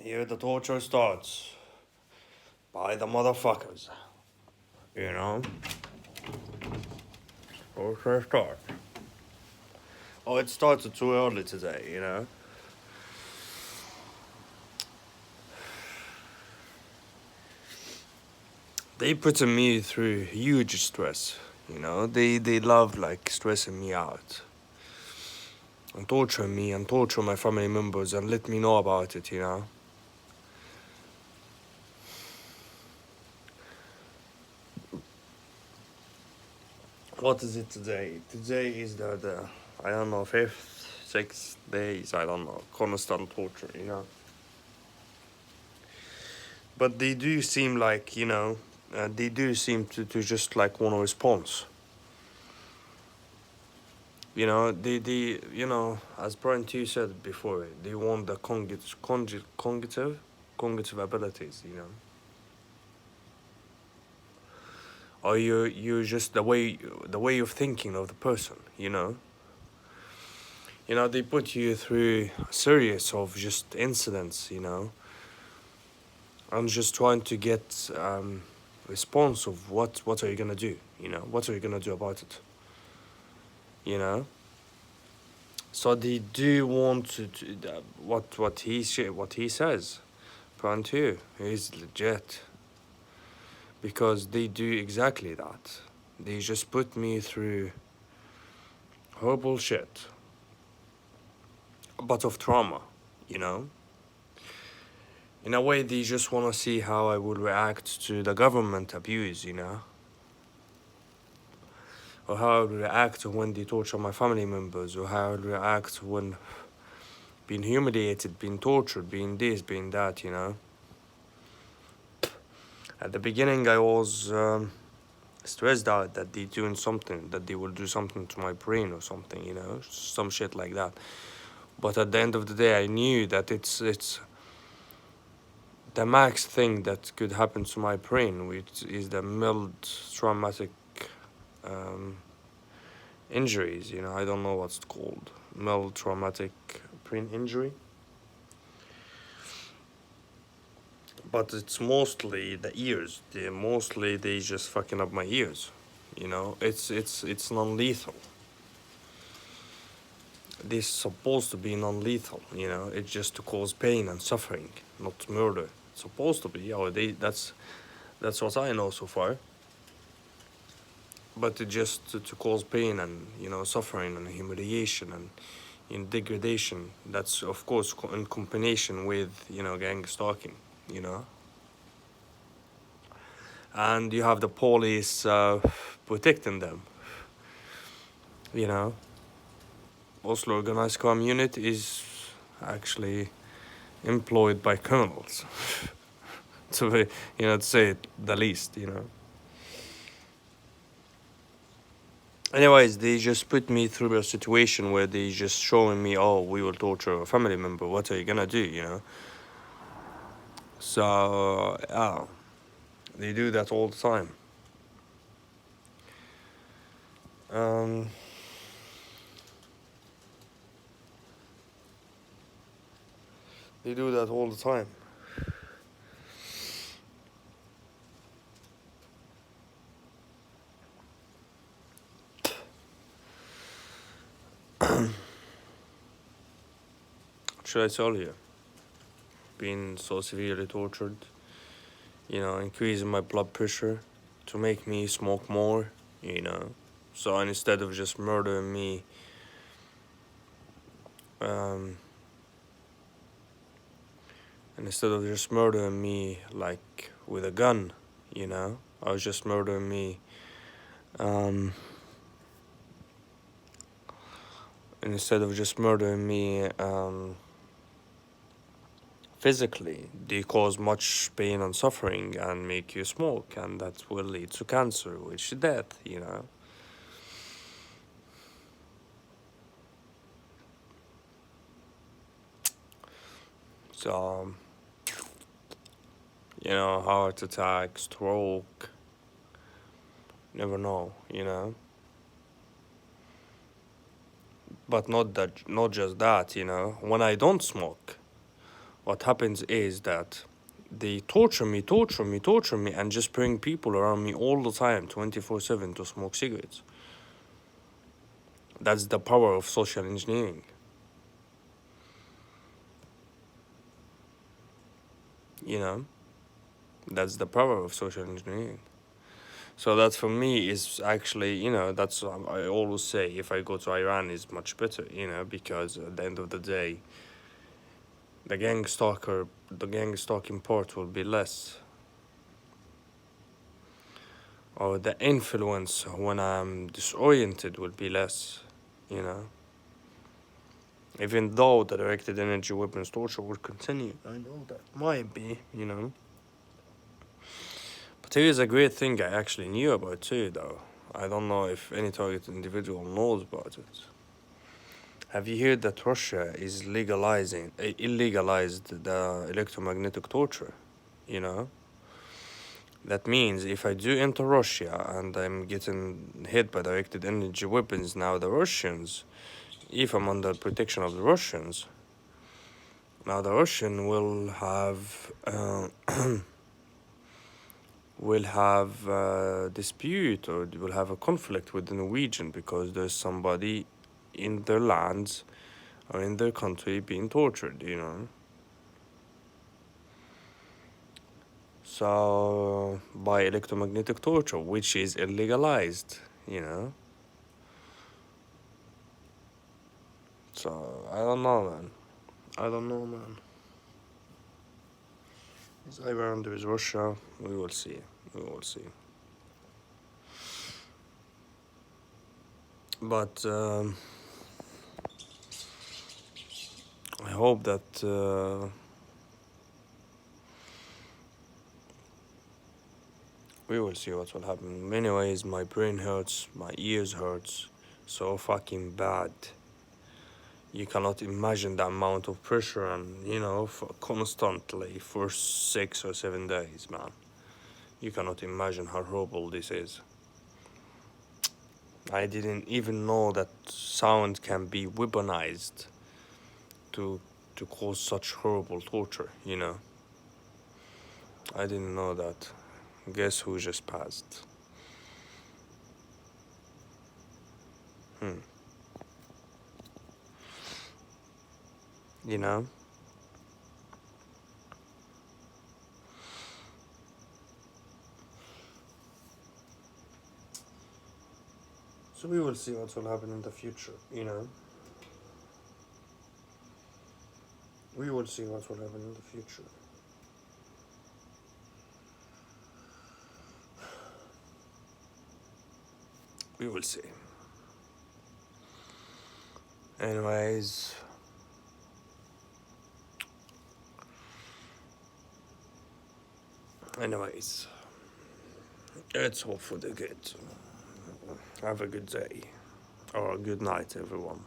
Here the torture starts by the motherfuckers. You know? Torture starts. Oh, it started too early today, you know? They putting me through huge stress, you know? They love like stressing me out. And torturing me and torture my family members and let me know about it, you know? What is it today? Today is the I don't know, 5th, 6th days, I don't know, constant torture, you know? But they do seem like, you know, they do seem to just like want a response. You know, you know, as Brian T said before, they want the cognitive abilities, you know. Or you just the way of thinking of the person, you know. You know, they put you through a series of just incidents, you know. I'm just trying to get response of what are you gonna do, you know, what are you gonna do about it, you know. So they do want to what he says. Plan two is legit because they do exactly that. They just put me through horrible shit, but of trauma, you know. In a way, they just want to see how I would react to the government abuse, you know, or how I would react when they torture my family members, or how I would react when being humiliated, being tortured, being this, being that, you know. At the beginning, I was stressed out that they doing something, that they will do something to my brain or something, you know, some shit like that. But at the end of the day, I knew that it's the max thing that could happen to my brain, which is the mild traumatic um, injuries. You know, I don't know what's called, mild traumatic brain injury. But it's mostly the ears. They just fucking up my ears. You know, it's non-lethal. This is supposed to be non-lethal, you know. It's just to cause pain and suffering, not murder. It's supposed to be. Oh, that's what I know so far. But it just to cause pain and, you know, suffering and humiliation and in degradation. That's of course in combination with, you know, gang stalking, you know. And you have the police protecting them, you know. Oslo Organized Crime Unit is actually employed by criminals, to be, you know, to say it the least, you know. Anyways, they just put me through a situation where they just showing me, oh, we will torture a family member. What are you gonna do, you know? So, yeah, they do that all the time. Um, they do that all the time. Should I tell you? Being so severely tortured, you know, increasing my blood pressure to make me smoke more, you know. So instead of just murdering me, um, like with a gun, you know, I was just murdering me, um, instead of just murdering me, physically, they cause much pain and suffering and make you smoke, and that will lead to cancer, which is death, you know. So, you know, heart attack, stroke, never know, you know. But not just that, you know. When I don't smoke, what happens is that they torture me, and just bring people around me all the time, 24/7, to smoke cigarettes. That's the power of social engineering. You know, that's the power of social engineering. So that for me is actually, that's I always say, if I go to Iran is much better, because at the end of the day, the gang stalking part will be less, or the influence when I'm disoriented will be less, you know. Even though the directed energy weapons torture will continue, I know that might be, But here's a great thing I actually knew about too, though. I don't know if any targeted individual knows about it. Have you heard that Russia is illegalized the electromagnetic torture? You know? That means if I do enter Russia and I'm getting hit by directed energy weapons, now the Russians, if I'm under protection of the Russians, now the Russian will have a dispute, or will have a conflict with the Norwegian, because there's somebody in their lands or in their country being tortured, So, by electromagnetic torture, which is illegalized, you know. So, I don't know, man. I don't know, man. Is Iran, there is Russia. We will see. We will see. But I hope that we will see what will happen. Anyways, my brain hurts, my ears hurts so fucking bad. You cannot imagine the amount of pressure, and for constantly for 6 or 7 days, man. You cannot imagine how horrible this is. I didn't even know that sound can be weaponized to cause such horrible torture, I didn't know that. Guess who just passed? Hmm. You know? So we will see what will happen in the future, We will see what will happen in the future. We will see. Anyways, it's all for the good. Have a good day, or a good night, everyone.